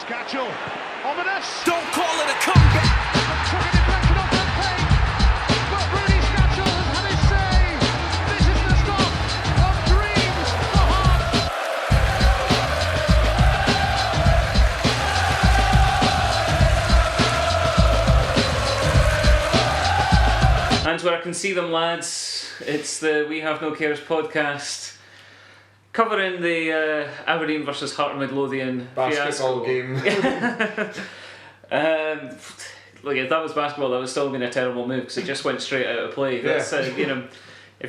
Scatchel, ominous. Don't call it a comeback. Took a deflection off that plate, but Rudy Scatchel has had his say. This is the start of dreams for Heart. And where I can see them, lads, it's the We Have No Cares podcast, covering the Aberdeen versus Heart of Midlothian basketball game. Look, if that was basketball, that would still have been a terrible move because it just went straight out of play. Yeah. That's, if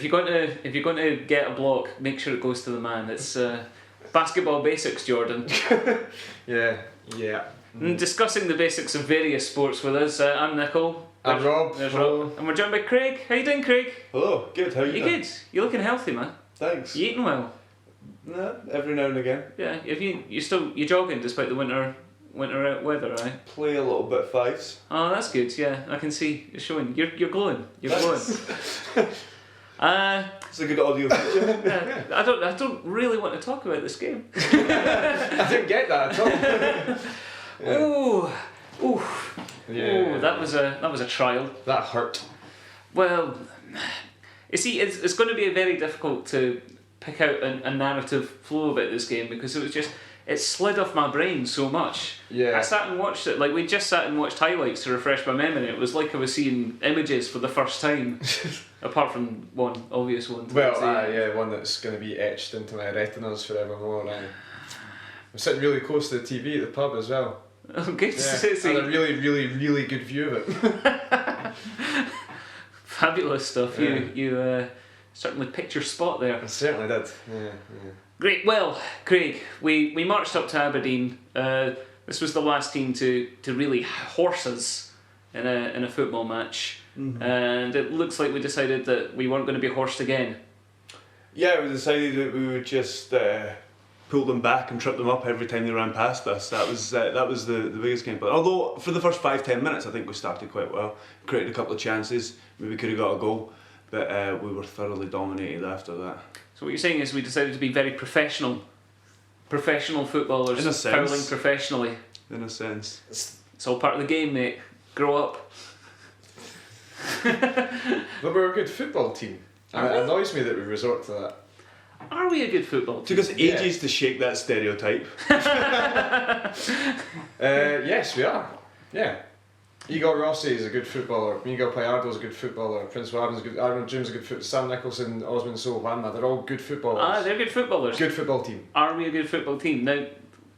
you're going to get a block, make sure it goes to the man. It's basketball basics, Jordan. Yeah. And discussing the basics of various sports with us, I'm Nicole. I'm Rob. There's Hello. Rob. And we're joined by Craig. How you doing, Craig? Hello, good, how are you You doing? good? You're looking healthy, man. Thanks. You eating well? Nah, every now and again. Yeah. If you're jogging despite the winter weather, right? Play a little bit fives. Oh, that's good. Yeah, I can see you're showing. You're glowing. You're Thanks. glowing. It's a good audio feature. Yeah, I don't really want to talk about this game. I didn't get that at all. Ooh, Yeah. that was a trial. That hurt. Well, you see, it's going to be very difficult to pick out a narrative flow about this game because it slid off my brain so much. Yeah. I sat and watched it, like we just sat and watched highlights to refresh my memory. It was like I was seeing images for the first time, apart from one obvious one. Well, one that's going to be etched into my retinas forevermore. I'm sitting really close to the TV at the pub as well. Oh, good. Yeah. See, And a really, really, really good view of it. fabulous stuff. Yeah. You certainly picked your spot there. I certainly did. Yeah. Great. Well, Craig, we marched up to Aberdeen. This was the last team to really horse us in a football match, and it looks like we decided that we weren't going to be horsed again. Yeah, we decided that we would just pull them back and trip them up every time they ran past us. That was the biggest game. But although for the first 5-10 minutes, I think we started quite well. Created a couple of chances. Maybe could have got a goal, but we were thoroughly dominated after that. So what you're saying is we decided to be very professional footballers, In a sense. fouling professionally. In a sense. It's all part of the game, mate. Grow up. But we're a good football team. And it annoys me that we resort to that. Are we a good football team? Took us ages to shake that stereotype. Yes, we are. Yeah. Igor Rossi is a good footballer. Miguel Gallardo is a good footballer. Prince William's a good. Aaron Jim's a good footballer. Sam Nicholson, Osman Sohama, they're all good footballers. They're good footballers. Good football team. Are we a good football team? Now,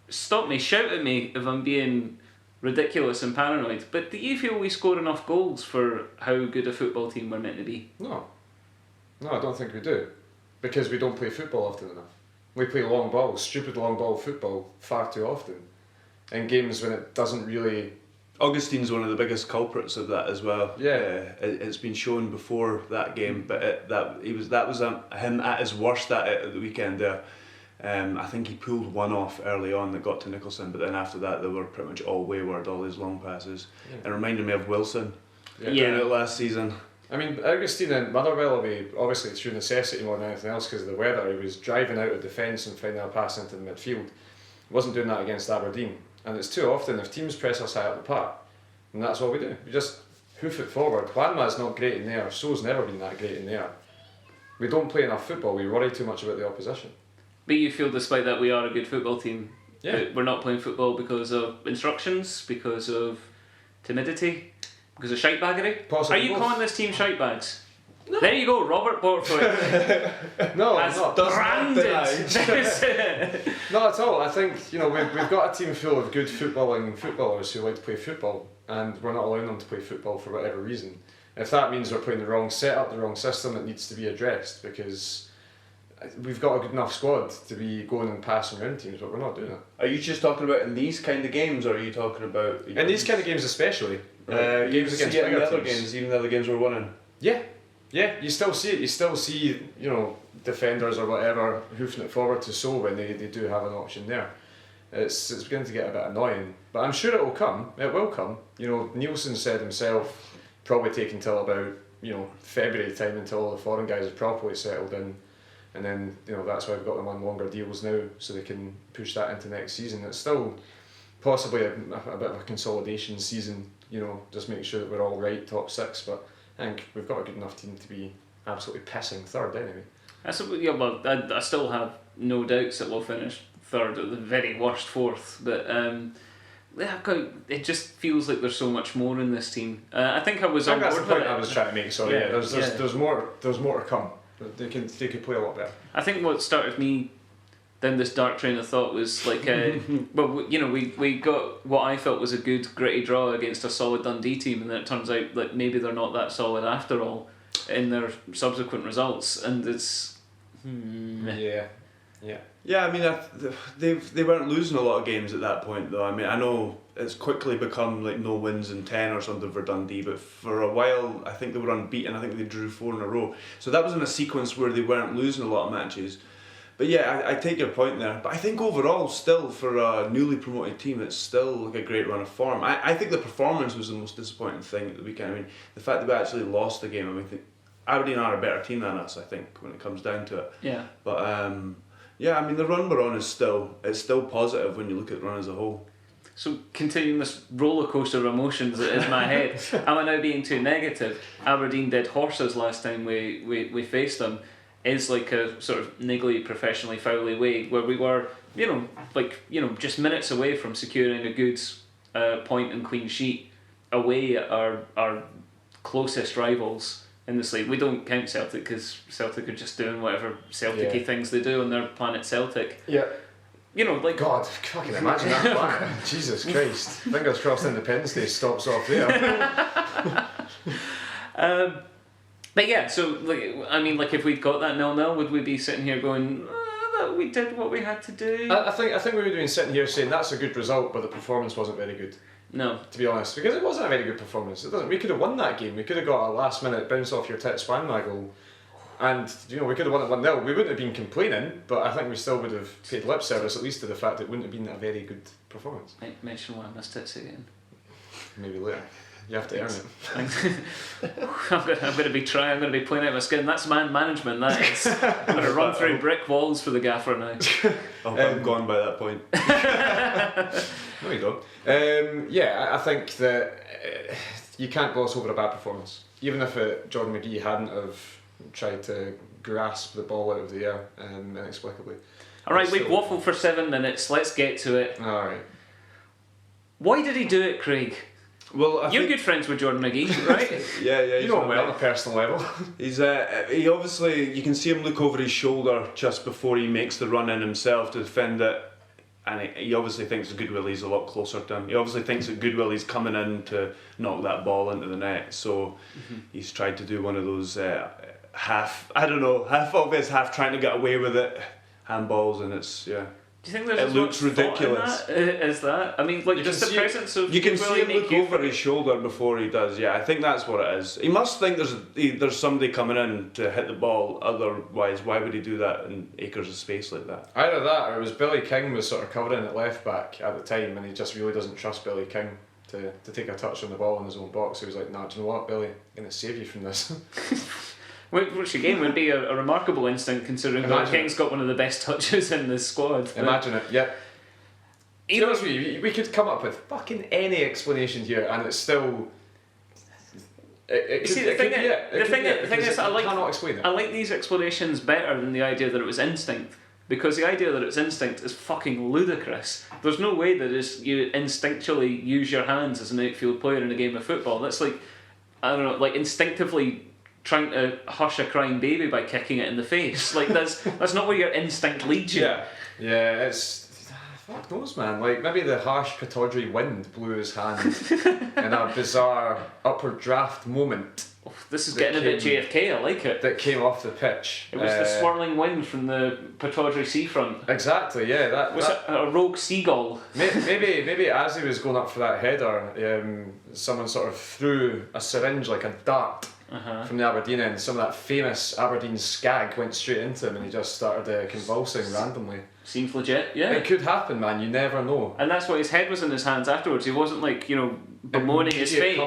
stop me, shout at me if I'm being ridiculous and paranoid, but do you feel we score enough goals for how good a football team we're meant to be? No, I don't think we do, because we don't play football often enough. We play long ball, stupid long ball football far too often, in games when it doesn't really. Augustine's one of the biggest culprits of that as well. Yeah. It's been shown before that game, but that was him at his worst at the weekend there. I think he pulled one off early on that got to Nicholson, but then after that they were pretty much all wayward, all his long passes. Yeah. It reminded me of Wilson Yeah. doing it last season. I mean, Augustine and Motherwell, obviously through necessity more than anything else because of the weather, he was driving out of defence and finding a pass into the midfield. He wasn't doing that against Aberdeen. And it's too often if teams press us high up the park, and that's what we do. We just hoof it forward. Juanma's not great in there, So's never been that great in there. We don't play enough football, we worry too much about the opposition. But you feel despite that we are a good football team, Yeah. that we're not playing football because of instructions, because of timidity, because of shitebaggery? Possibly Are you both. calling this team shitbags? No. There you go, Robert Borthwaite. No, As not. branded. Not at all. I think we've got a team full of good footballing footballers who like to play football, and we're not allowing them to play football for whatever reason. If that means we're playing the wrong setup, the wrong system, it needs to be addressed because we've got a good enough squad to be going and passing around teams, but we're not doing it. Are you just talking about in these kind of games, or are you talking about In these kind of games, especially you games see against it in bigger the other teams. games, even the other games we're winning? Yeah, you still see it. You still see, defenders or whatever hoofing it forward to So when they do have an option there. It's beginning to get a bit annoying, but I'm sure it will come. It will come. Nielsen said himself, probably take until about February time until all the foreign guys are properly settled in, and then that's why we've got them on longer deals now so they can push that into next season. It's still possibly a bit of a consolidation season, just make sure that we're all right, top 6, but I think we've got a good enough team to be absolutely pissing third anyway. I still have no doubts that we'll finish third, at the very worst fourth, but it just feels like there's so much more in this team. I think I was on board that's the point with it. I was trying to make. So there's more to come. They could play a lot better. I think what started me down this dark train of thought was like, we got what I felt was a good gritty draw against a solid Dundee team, and then it turns out that maybe they're not that solid after all in their subsequent results, and it's Yeah, I mean, they weren't losing a lot of games at that point, though. I mean, I know it's quickly become like no wins in 10 or something for Dundee, but for a while, I think they were unbeaten. I think they drew 4 in a row. So that was in a sequence where they weren't losing a lot of matches. But yeah, I take your point there. But I think overall, still, for a newly promoted team, it's still like a great run of form. I think the performance was the most disappointing thing at the weekend. I mean, the fact that we actually lost the game, I mean, Aberdeen are a better team than us, I think, when it comes down to it. Yeah. But yeah, I mean, the run we're on is still positive when you look at the run as a whole. So continuing this roller coaster of emotions that is my head, am I now being too negative? Aberdeen did horses last time we faced them. Is like a sort of niggly, professionally foully way where we were, just minutes away from securing a good point and clean sheet away at our closest rivals in this league. We don't count Celtic because Celtic are just doing whatever Celtic-y things they do on their planet Celtic. Yeah. God, fucking imagine that planet. Jesus Christ. Fingers crossed Independence Day stops off there. But yeah, so if we'd got that 0-0, would we be sitting here going, that we did what we had to do? I think we would have been sitting here saying that's a good result, but the performance wasn't very good. No. To be honest, because it wasn't a very good performance. We could have won that game. We could have got a last minute bounce off your tit Spanma goal. And we could have won it 1-0. We wouldn't have been complaining, but I think we still would have paid lip service at least to the fact that it wouldn't have been a very good performance. Might mention why I missed it again. Maybe later. You have to earn it. I'm going to be playing out my skin. That's man management, that is. I'm going to run through brick walls for the gaffer now. I'm gone by that point. No, you don't. I think that you can't gloss over a bad performance. Even if Jordan McGee hadn't have tried to grasp the ball out of the air inexplicably. Alright, we've waffled for 7 minutes. Let's get to it. Alright. Why did he do it, Craig? Well, You're good friends with Jordan McGee, right? yeah. You know him well on a personal level. He's he obviously, you can see him look over his shoulder just before he makes the run in himself to defend it, and he obviously thinks that Goodwillie's a lot closer to him. He obviously thinks that Goodwillie's coming in to knock that ball into the net, so he's tried to do one of those half obvious, half trying to get away with it handballs, and it's Do you think there's it as looks much thought in ridiculous. that as that? I mean, like just the presence of you can see Goodwillie him make look you over his shoulder before he does. Yeah, I think that's what it is. He must think there's somebody coming in to hit the ball. Otherwise, why would he do that in acres of space like that? Either that, or it was Billy King was sort of covering at left back at the time, and he just really doesn't trust Billy King to take a touch on the ball in his own box. He was like, "Nah, do you know what, Billy? I'm going to save you from this." Which again would be a remarkable instinct considering that King's got one of the best touches in the squad. Imagine it, yeah. To be honest with you, we could come up with fucking any explanation here, and it's still. The thing is, I cannot explain it. I like these explanations better than the idea that it was instinct, because the idea that it's instinct is fucking ludicrous. There's no way that you instinctually use your hands as an outfield player in a game of football. That's like, I don't know, like instinctively trying to hush a crying baby by kicking it in the face. Like that's not where your instinct leads you. Yeah, it's. Fuck knows, man. Like, maybe the harsh Pittodrie wind blew his hand in a bizarre upward draft moment. Oh, this is getting a bit JFK, I like it. That came off the pitch. It was the swirling wind from the Pittodrie seafront. Exactly, yeah. Was it a rogue seagull? Maybe as he was going up for that header, someone sort of threw a syringe like a dart from the Aberdeen end. Some of that famous Aberdeen skag went straight into him, and he just started convulsing randomly. Seems legit, yeah. It could happen, man. You never know. And that's why his head was in his hands afterwards. He wasn't like, bemoaning his fate.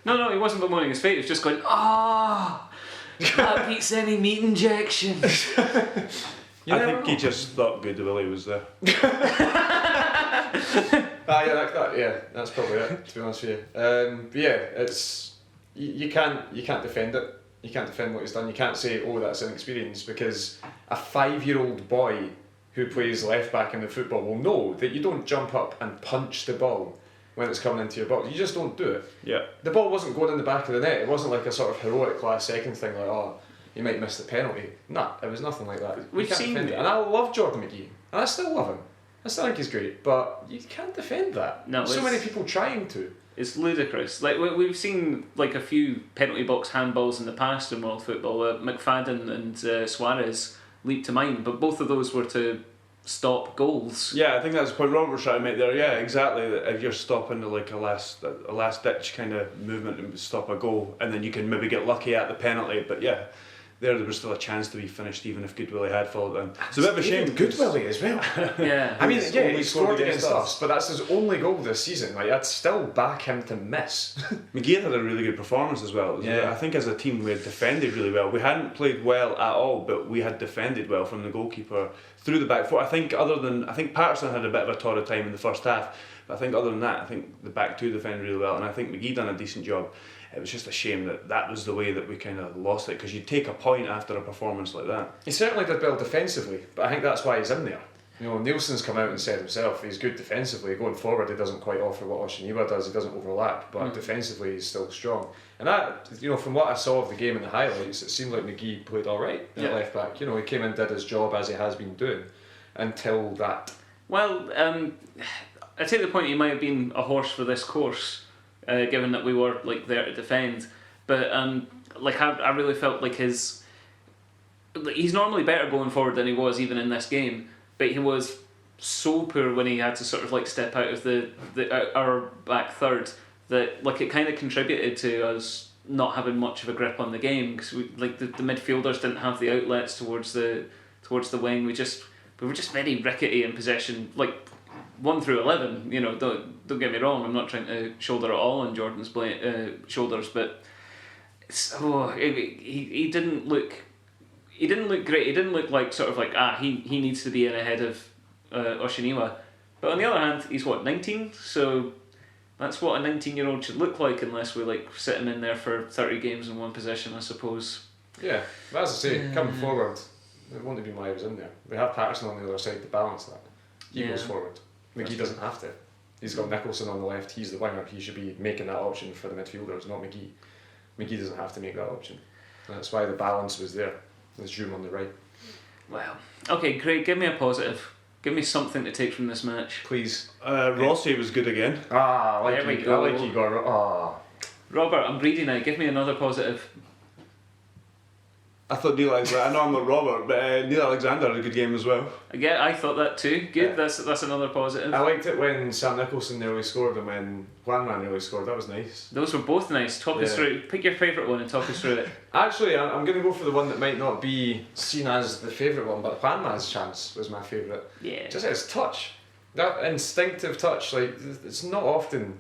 No, he wasn't bemoaning his fate. He was just going, that beats any meat injection. I think he just thought Goodwillie was there. That's probably it. To be honest with you, but yeah, it's you can't defend it. You can't defend what he's done. You can't say, oh, that's inexperience, because a 5-year-old boy who plays left back in the football will know that you don't jump up and punch the ball when it's coming into your box. You just don't do it. Yeah. The ball wasn't going in the back of the net. It wasn't like a sort of heroic last second thing like, oh, you might miss the penalty. Nah, it was nothing like that. We've you can't seen defend it. And I love Jordan McGee. And I still love him. I still think he's great. But you can't defend that. No, so many people trying to. It's ludicrous. Like we've seen like a few penalty box handballs in the past in world football. McFadden and Suarez leap to mind, but both of those were to stop goals. Yeah, I think that's the point Robert was trying to make there. Yeah, exactly. That if you're stopping like a last ditch kind of movement and stop a goal, and then you can maybe get lucky at the penalty. But yeah, there was still a chance to be finished, even if Goodwillie had followed in. It's a bit of a shame. Goodwillie as well. Yeah. I mean, yeah, only he scored scored against against us. us, but that's his only goal this season. Like, I'd still back him to miss. McGee had a really good performance as well. Yeah. I think as a team we had defended really well. We hadn't played well at all, but we had defended well from the goalkeeper through the back four. I think Patterson had a bit of a torrid time in the first half, but I think other than that, I think the back two defended really well, and I think McGee done a decent job. It was just a shame that was the way that we kind of lost it, because you take a point after a performance like that. He certainly did well defensively, but I think that's why he's in there. You know, Nielsen's come out and said himself he's good defensively. Going forward, he doesn't quite offer what Oshiniwa does. He doesn't overlap, but defensively he's still strong. And that, you know, from what I saw of the game in the highlights, it seemed like McGee played all right at left back. You know, he came in, did his job as he has been doing until that. Well, I take the point he might have been a horse for this course, given that we were like there to defend. But like I really felt like he's normally better going forward than he was even in this game. But he was so poor when he had to sort of like step out of our back third that like it kind of contributed to us not having much of a grip on the game, because we like the midfielders didn't have the outlets towards the wing. We were just very rickety in possession, like 1 through 11. You know, don't get me wrong. I'm not trying to shoulder it all on Jordan's shoulders, but he didn't look. He didn't look great. He didn't look like sort of like he needs to be in ahead of Oshiniwa. But on the other hand, he's 19, so that's what a 19-year-old should look like, unless we like sit him in there for 30 games in one position, I suppose. Yeah, but as I say, coming forward, it wouldn't have been why he was in there. We have Patterson on the other side to balance that. He goes forward. McGee doesn't have to. He's got Nicholson on the left. He's the winger. He should be making that option for the midfielders, not McGee. McGee doesn't have to make that option. That's why the balance was there. There's room on the right. Well, okay, Craig, give me a positive. Give me something to take from this match. Please. Rossi was good again. I like There we you. go. I like you got. Robert, I'm greedy now. Give me another positive. I thought Neil Alexander. I know I'm not Robert, but Neil Alexander had a good game as well. Yeah, I thought that too. Good. That's another positive. I liked it when Sam Nicholson nearly scored and when Juanman nearly scored. That was nice. Those were both nice. Talk us through. Pick your favourite one and talk us through it. Actually, I'm going to go for the one that might not be seen as the favourite one, but Juanman's chance was my favourite. Yeah. Just his touch. That instinctive touch, like, it's not often,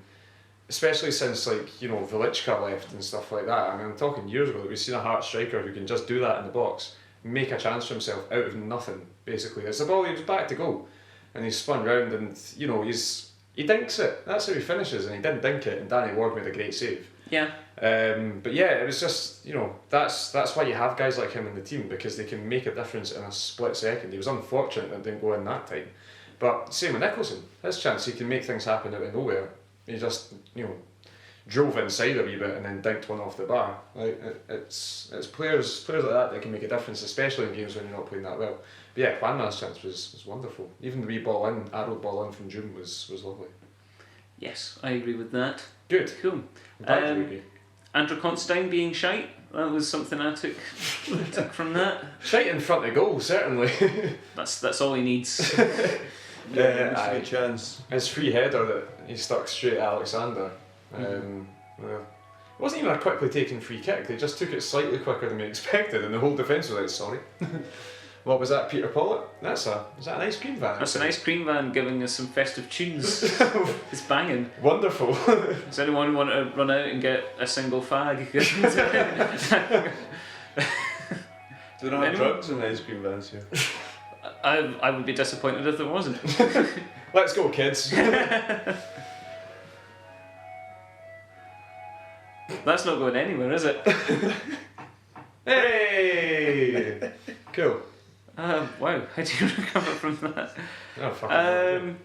especially since, like, you know, Velička left and stuff like that. I mean, I'm talking years ago that we've seen a Hearts striker who can just do that in the box, make a chance for himself out of nothing, basically. It's the ball, he was back to goal, and he spun round and, you know, he dinks it. That's how he finishes, and he didn't dink it, and Danny Ward made a great save. Yeah. But yeah, it was just, you know, that's why you have guys like him in the team, because they can make a difference in a split second. He was unfortunate that it didn't go in that time. But same with Nicholson, his chance, he can make things happen out of nowhere. He just, you know, drove inside a wee bit and then dinked one off the bar. Like it's players like that can make a difference, especially in games when you're not playing that well. But yeah, Juanman's chance was wonderful. Even the wee arrowed ball in from June was lovely. Yes, I agree with that. Good. Cool. Andrew Constantine being shite, that was something I took from that. Shite in front of goal, certainly. That's all he needs. Yeah, a chance. His free header that he stuck straight at Alexander. Well, it wasn't even a quickly taken free kick. They just took it slightly quicker than we expected, and the whole defence was like, sorry. What was that, Peter Pollitt? Is that an ice cream van? That's an ice cream van giving us some festive tunes. It's banging. Wonderful. Does anyone want to run out and get a single fag? Do they not have drugs in ice cream vans here? I would be disappointed if there wasn't. Let's go, kids. That's not going anywhere, is it? Hey! Cool. Wow, how do you recover from that? Oh, fucking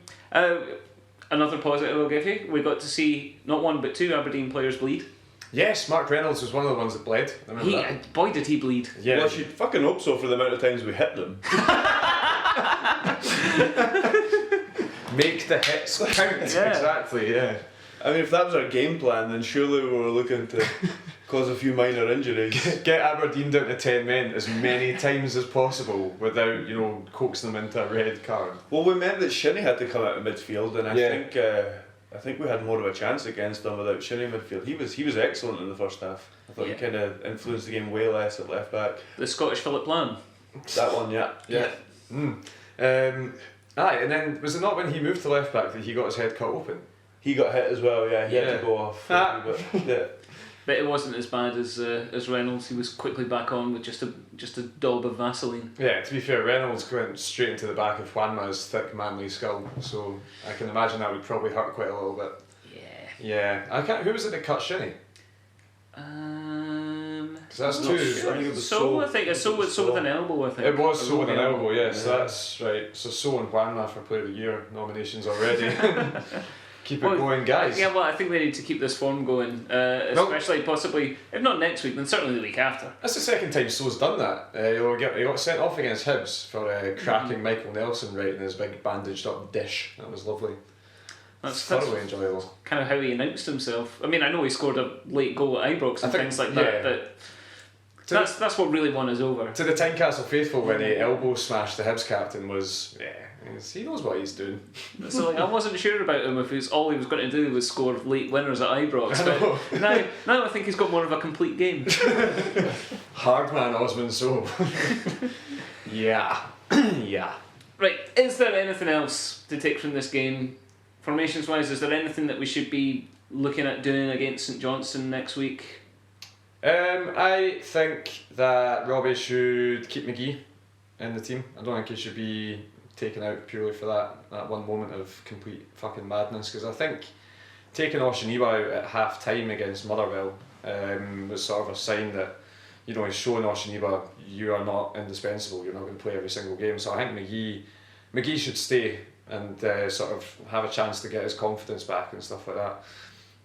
Another positive I'll give you. We got to see not one but two Aberdeen players bleed. Yes, Mark Reynolds was one of the ones that bled. I remember that. Boy, did he bleed. Yeah. Well, I should fucking hope so for the amount of times we hit them. Make the hits count. Yeah. Exactly, yeah. I mean, if that was our game plan, then surely we were looking to cause a few minor injuries. Get Aberdeen down to 10 men as many times as possible without, coaxing them into a red card. Well, we meant that Shinnie had to come out of midfield, and I think we had more of a chance against them without Shinnie in midfield. He was excellent in the first half. I thought he kind of influenced the game way less at left back. The Scottish Philip Lam. That one, yeah. Yeah. Aye, and then was it not when he moved to left back that he got his head cut open? He got hit as well. Yeah, he had Yeah. to go off. Ah. But yeah. But it wasn't as bad as Reynolds. He was quickly back on with just a daub of Vaseline. Yeah, to be fair, Reynolds went straight into the back of Juanma's thick manly skull, so I can imagine that would probably hurt quite a little bit. Yeah. Yeah, who was it that cut Shinnie? Because that's I'm two. not sure. I think it was So I So. think so with an elbow. I think It was A So with an rolling elbow, yes, Yeah. that's right. So So and Juanma for Player of the Year nominations already. Keep it Well, going, guys. Yeah, well, I think they need to keep this form going, especially possibly, if not next week, then certainly the week after. That's the second time So's done that. He got sent off against Hibs for cracking Michael Nelson right in his big bandaged up dish. That was lovely. That's Thoroughly enjoyable. kind of how he announced himself. I mean, I know he scored a late goal at Ibrox and I think- things like yeah. that, but that's what really won us over. To the Tynecastle faithful, when he elbow smashed the Hibs captain was, he knows what he's doing. So like, I wasn't sure about him if all he was going to do was score late winners at Ibrox. I know. But now I think he's got more of a complete game. Hard man Osman So. Yeah. Yeah. Right, is there anything else to take from this game? Formations wise, is there anything that we should be looking at doing against St Johnstone next week? I think that Robbie should keep McGee in the team. I don't think he should be taken out purely for that one moment of complete fucking madness, because I think taking Oshiniwa out at half time against Motherwell was sort of a sign that he's showing Oshiniwa you are not indispensable, you're not going to play every single game. So I think McGee should stay and sort of have a chance to get his confidence back and stuff like that.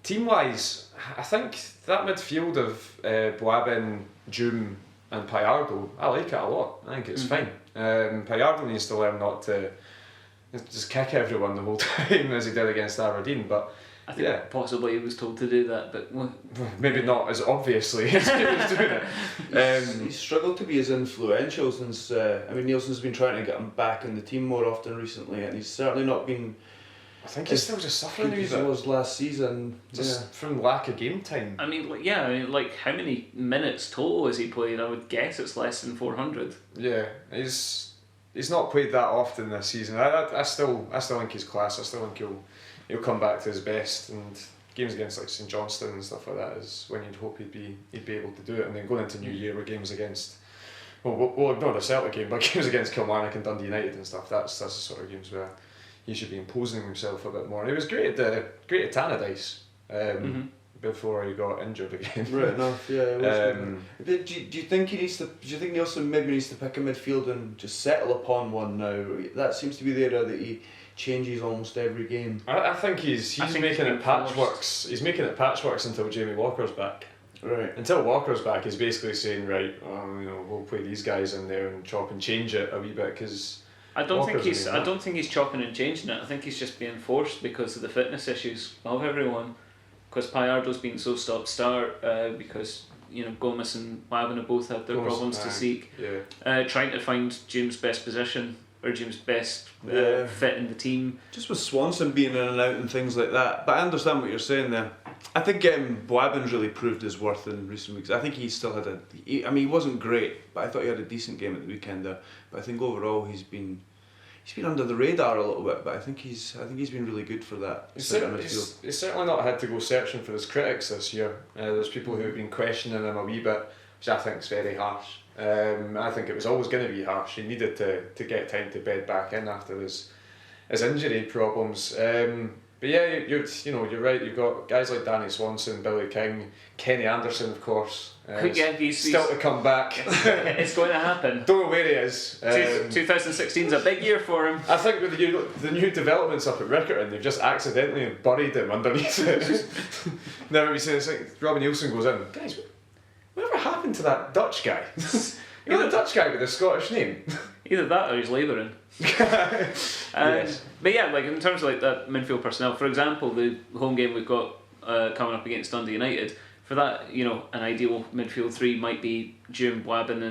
Team wise, I think that midfield of Boabin, Joom and Payardo, I like it a lot. I think it's fine. Payardo needs to learn not to just kick everyone the whole time as he did against Aberdeen, but I think possibly he was told to do that, but maybe not as obviously as he was doing it. He's struggled to be as influential since. Nielsen's been trying to get him back in the team more often recently, and he's certainly not been. I think he's still just suffering a wee As he bit. was last season. Just from lack of game time. I mean, how many minutes total has he played? I would guess it's less than 400. Yeah, he's not played that often this season. I still think he's class. I still think he'll come back to his best, and games against like St Johnstone and stuff like that is when you'd hope he'd be able to do it. And then going into New Year with games against, we'll ignore the Celtic game, but games against Kilmarnock and Dundee United and stuff. That's the sort of games where he should be imposing himself a bit more. And he was great at Tannadice before he got injured again. Right enough, yeah. It was good. Do you think Nielsen maybe needs to pick a midfield and just settle upon one now? That seems to be the area that he changes almost every game. I think he's I think making he's it been patchworks. He's making it patchworks until Jamie Walker's back. Right. Until Walker's back, he's basically saying, right, we'll play these guys in there and chop and change it a wee bit, because I don't think Walker's he's. only I don't think he's chopping and changing it. I think he's just being forced because of the fitness issues of everyone. Because Payardo's been so stop-start. Because Gomez and Wabin have both had their Gomez, problems to seek. Yeah. Trying to find James' best position or James' best Yeah. fit in the team. Just with Swanson being in and out and things like that. But I understand what you're saying there. I think Boabin's really proved his worth in recent weeks. I think he still had he wasn't great, but I thought he had a decent game at the weekend there. But I think overall he's been under the radar a little bit. But I think he's been really good for that. He's certainly not had to go searching for his critics this year. There's people who have been questioning him a wee bit, which I think is very harsh. I think it was always going to be harsh. He needed to get time to bed back in after his his injury problems. But yeah, you're right. You've got guys like Danny Swanson, Billy King, Kenny Anderson, of course. Still to come back. It's going to happen. Don't know where he is. 2016's a big year for him. I think with the new developments up at Rickerton, they've just accidentally buried him underneath it. Never be seen. It's like Robbie Nielsen goes in. Guys, whatever happened to that Dutch guy? The Dutch guy with a Scottish name. Either that or he's labouring. Yes. But yeah, like in terms of like that midfield personnel, for example, the home game we've got coming up against Dundee United. For that, an ideal midfield three might be Jim Wabin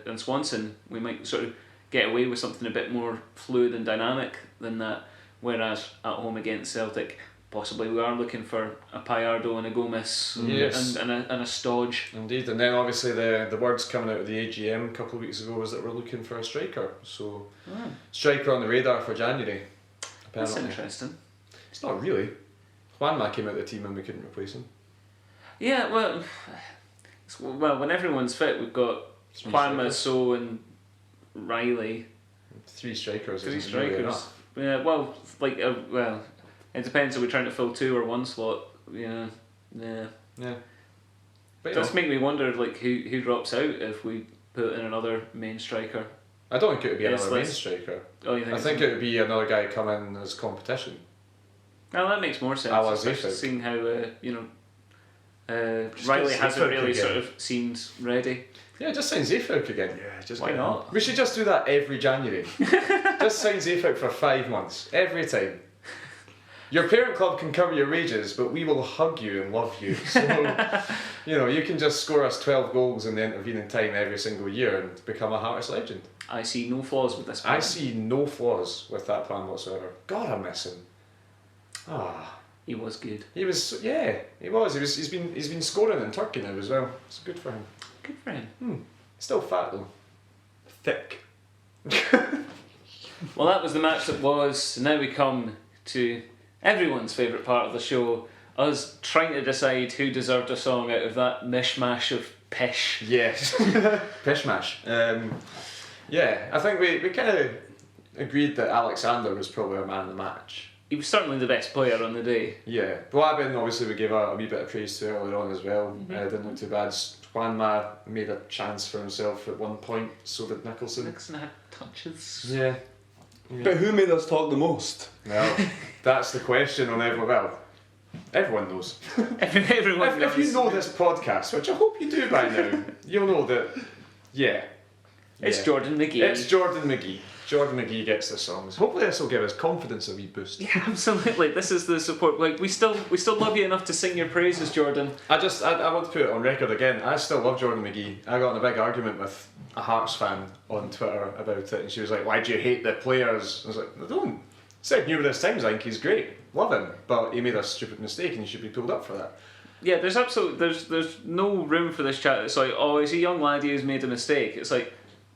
and Swanson. We might sort of get away with something a bit more fluid and dynamic than that. Whereas at home against Celtic, possibly we are looking for a Payardo and a Gomez Yes. and a Stodge. Indeed, and then obviously the words coming out of the AGM a couple of weeks ago was that we're looking for a striker. So striker on the radar for January. That's Apparently. interesting. It's not really. Juanma came out of the team and we couldn't replace him. Yeah, well, when everyone's fit, we've got Juanma, So, and Riley. Three strikers. Three isn't really strikers. enough. Yeah, well, it depends. Are we trying to fill two or one slot? Yeah. Yeah. But It does make me wonder, like, who drops out if we put in another main striker. I don't think it would be Yes, another main let's- striker. Oh, you think? I think it would be another guy come in as competition. Well, that makes more sense. Ala Especially Zafik. seeing how Just Riley get hasn't Zafik really again. sort of seemed ready. Yeah, just sign Zafik again. Yeah, just Why get not? We should just do that every January. Just sign Zafik for 5 months, every time. Your parent club can cover your wages, but we will hug you and love you. So, you can just score us 12 goals in the intervening time every single year and become a Hearts legend. I see no flaws with this plan. I see no flaws with that plan whatsoever. God, I miss him. He was good. He was. He's been scoring in Turkey now as well. It's good for him. Good for him. Still fat though. thick. Well, that was the match that was. Now we come to everyone's favourite part of the show, us trying to decide who deserved a song out of that mishmash of pish. Yes. Pishmash. I think we kind of agreed that Alexander was probably our man of the match. He was certainly the best player on the day. Yeah. Boabin, obviously, we gave a wee bit of praise to earlier on as well. Didn't look too bad. Juanma made a chance for himself at one point, so did Nicholson. Nixon had touches. Yeah. But who made us talk the most? Well, that's the question on everyone. Well, everyone knows. Everyone If you knows. know this podcast, which I hope you do by now, you'll know that, It's yeah. Jordan McGee. It's Jordan McGee. Jordan McGee gets the songs. Hopefully this will give his confidence a wee boost. Yeah, absolutely. This is the support. Like we still love you enough to sing your praises, Jordan. I want to put it on record again. I still love Jordan McGee. I got in a big argument with a Hearts fan on Twitter about it, and she was like, "Why do you hate the players?" I was like, "I don't." Said numerous times, I think he's great. Love him, but he made a stupid mistake, and he should be pulled up for that. Yeah, there's no room for this chat. It's like, oh, he's a young laddie who's made a mistake. It's like,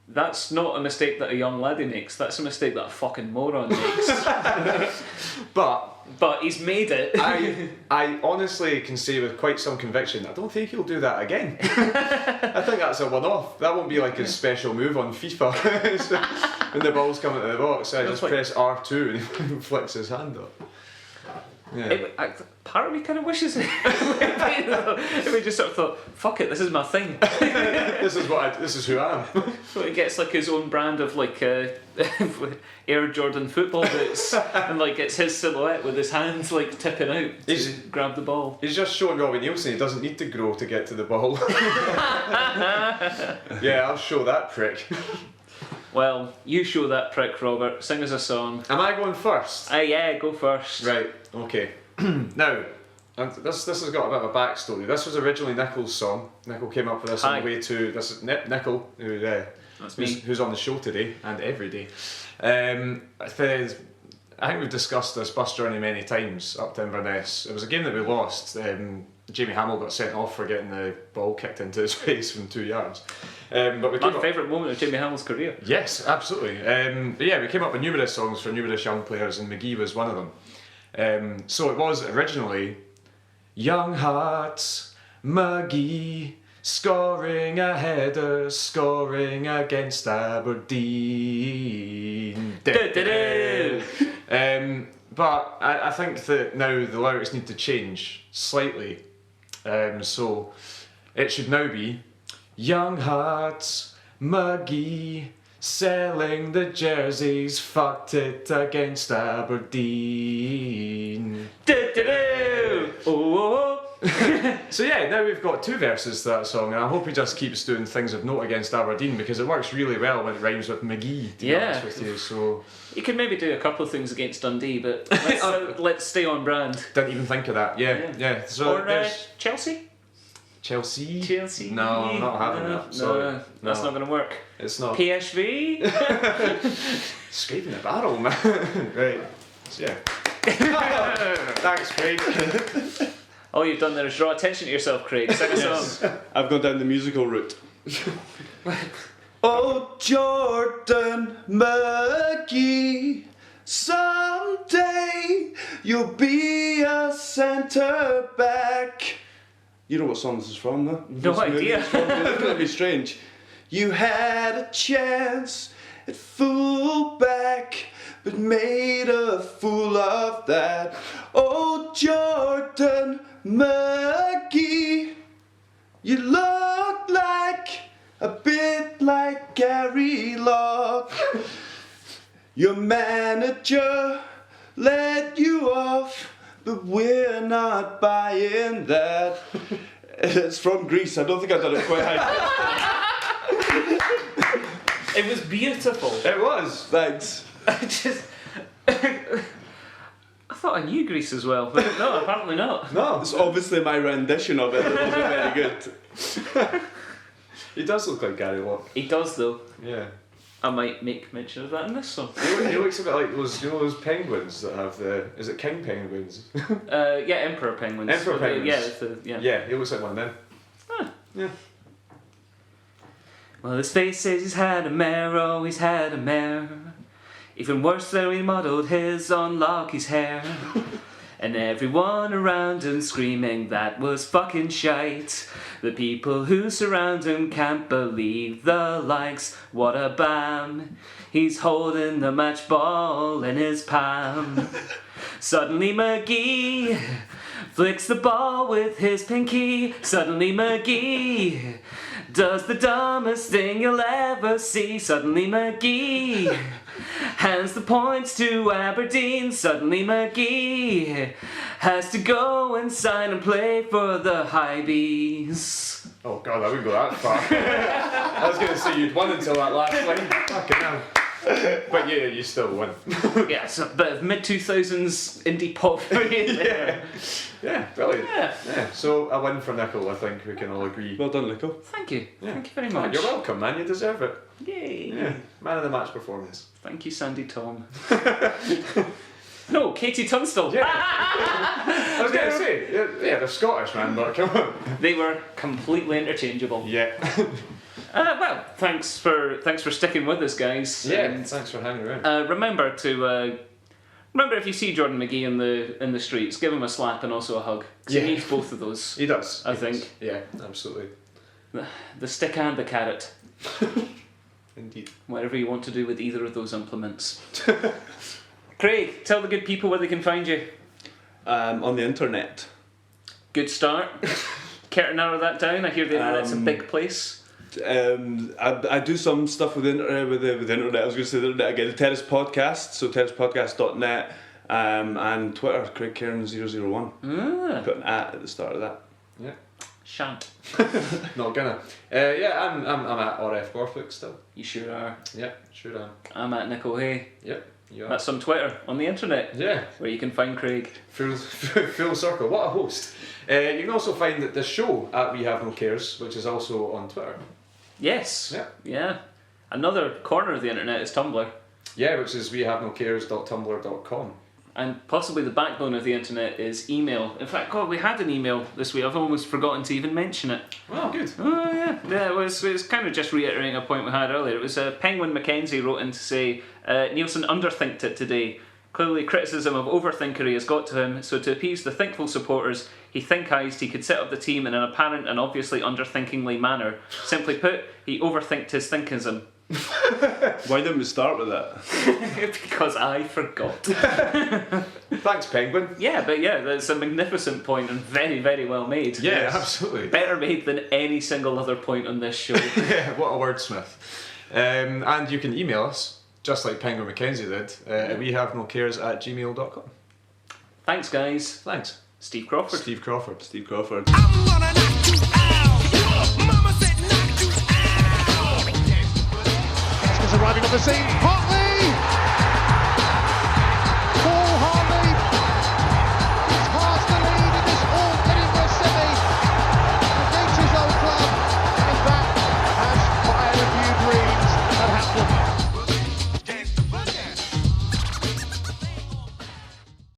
that's not a mistake that a young laddie makes. That's a mistake that a fucking moron makes. But he's made it. I honestly can say with quite some conviction, I don't think he'll do that again. I think that's a one-off. That won't be like his special move on FIFA. When the ball's coming to the box, I just like- press R2 and he flicks his hand up. Yeah. Part of me kind of wishes it. If we just sort of thought, fuck it, this is my thing. This is who I am. So he gets like his own brand of like Air Jordan football boots, and like it's his silhouette with his hands like tipping out to grab the ball. He's just showing Robbie Nielsen he doesn't need to grow to get to the ball. Yeah, I'll show that prick. Well, you show that prick, Robert. Sing us a song. Am I going first? Yeah, go first. Right, okay. Now, and this has got a bit of a backstory. This was originally Nickel's song. Nickel came up with this on the way to... This is Nickel, who's on the show today and every day. I think we've discussed this bus journey many times up to Inverness. It was a game that we lost. Jamie Hamill got sent off for getting the ball kicked into his face from 2 yards. But we My came up, favourite moment of Jimmy Hamill's career. yes, absolutely. But yeah, we came up with numerous songs for numerous young players, and McGee was one of them. So it was originally Young Hearts, McGee, scoring a header, scoring against Aberdeen. Do-do-do. But I think that now the lyrics need to change slightly. So it should now be Young Hearts, McGee, selling the jerseys, fucked it against Aberdeen. Do-do-do. Oh. So yeah, now we've got 2 verses to that song, and I hope he just keeps doing things of note against Aberdeen, because it works really well when it rhymes with McGee, to be honest with you. So You could maybe do a couple of things against Dundee, but let's stay on brand. didn't even think of that. Yeah. So Or there's Chelsea? Chelsea. No, I'm not having that. Sorry. No, that's not going to work. It's not. PSV? Scraping the barrel, man. Right. So, yeah. Thanks, Craig. All you've done there is draw attention to yourself, Craig. Sing a song. I've gone down the musical route. Oh, Jordan McGee, someday you'll be a centre back. You know what song this is from, though? No idea. It's going to be strange. You had a chance at full back, but made a fool of that. Oh, Jordan McGee, you look like a bit like Gary Locke. Your manager let you off, but we're not buying that. It's from Greece. I don't think I've done it quite high. It was beautiful. It was. Thanks. I thought I knew Greece as well, but no, apparently not. No, It's obviously my rendition of it that wasn't very good. he does look like Gary Locke. He does, though. Yeah. I might make mention of that in this song. He looks a bit like those, those penguins that have the. Is it king penguins? Yeah, Emperor Penguins. Emperor penguins. Yeah. Yeah, he looks like one of them. Ah. Yeah. Well, his face says he's had a mare, oh, he's had a mare. Even worse than we modelled his on Lockie's hair. And everyone around him screaming that was fucking shite. The people who surround him can't believe the likes. What a bam. He's holding the match ball in his palm. Suddenly McGee flicks the ball with his pinky. Suddenly McGee does the dumbest thing you'll ever see. Suddenly McGee hands the points to Aberdeen. Suddenly McGee has to go inside and play for the Highbees. Oh god, I wouldn't go that far. I was going to say you'd won until that last line. Fucking hell. But yeah, you still won. Yeah, it's a bit of mid-2000s indie pop for you there. Yeah, brilliant. Yeah. So a win for Nickel, I think we can all agree. Well done, Nico. Thank you. Yeah. Thank you very Oh, much. you're welcome, man. You deserve it. Yay. Yeah, man of the match performance. Thank you, Sandy Tom. No, Katie Tunstall. Yeah. I was going to say, yeah, they're Scottish, man, but come on. They were completely interchangeable. Yeah. Well, thanks for sticking with us, guys. Yeah, And, thanks for hanging around. remember if you see Jordan McGee in the streets, give him a slap and also a hug. 'Cause Yeah. He needs both of those. He does. I He think. does. Yeah, absolutely. The stick and the carrot. Indeed. Whatever you want to do with either of those implements. Craig, tell the good people where they can find you. On the internet. Good start. Care to narrow that down? I hear the internet's a big place. I do some stuff with the internet. With the internet, I was going to say the internet again. The Terrace Podcast, so terracepodcast.net, and Twitter, Craig Cairns 001. Put an at the start of that. Yeah. Shan't. Not gonna. Yeah, I'm at RF Borthwick still. You sure are. Yeah, sure am. I'm at Nick O'Hay. Yep, you are. That's on Twitter, on the internet, Yeah, where you can find Craig. full circle. What a host. You can also find the show at We Have No Cares, which is also on Twitter. Yes. Yeah. Yeah. Another corner of the internet is Tumblr. Yeah, which is wehavenocares.tumblr.com. And possibly the backbone of the internet is email. In fact, God, we had an email this week. I've almost forgotten to even mention it. Oh, good. Oh, yeah. Yeah, it was kind of just reiterating a point we had earlier. It was Penguin Mackenzie wrote in to say, Nielsen underthinked it today. Clearly, criticism of overthinkery has got to him, so to appease the thinkful supporters, he think-ized he could set up the team in an apparent and obviously underthinkingly manner. Simply put, he overthinked his thinkism. Why didn't we start with that? Because I forgot. Thanks, Penguin. Yeah, but yeah, that's a magnificent point and very, very well made. Yeah, Yes. absolutely. Better made than any single other point on this show. Yeah, what a wordsmith. And you can email us, just like Penguin Mackenzie did, at wehavenocares@gmail.com. Thanks, guys. Thanks. Steve Crawford. Steve Crawford. Steve Crawford. I'm gonna knock you out. Mama said knock you out. Gaskins arriving on the scene. Hot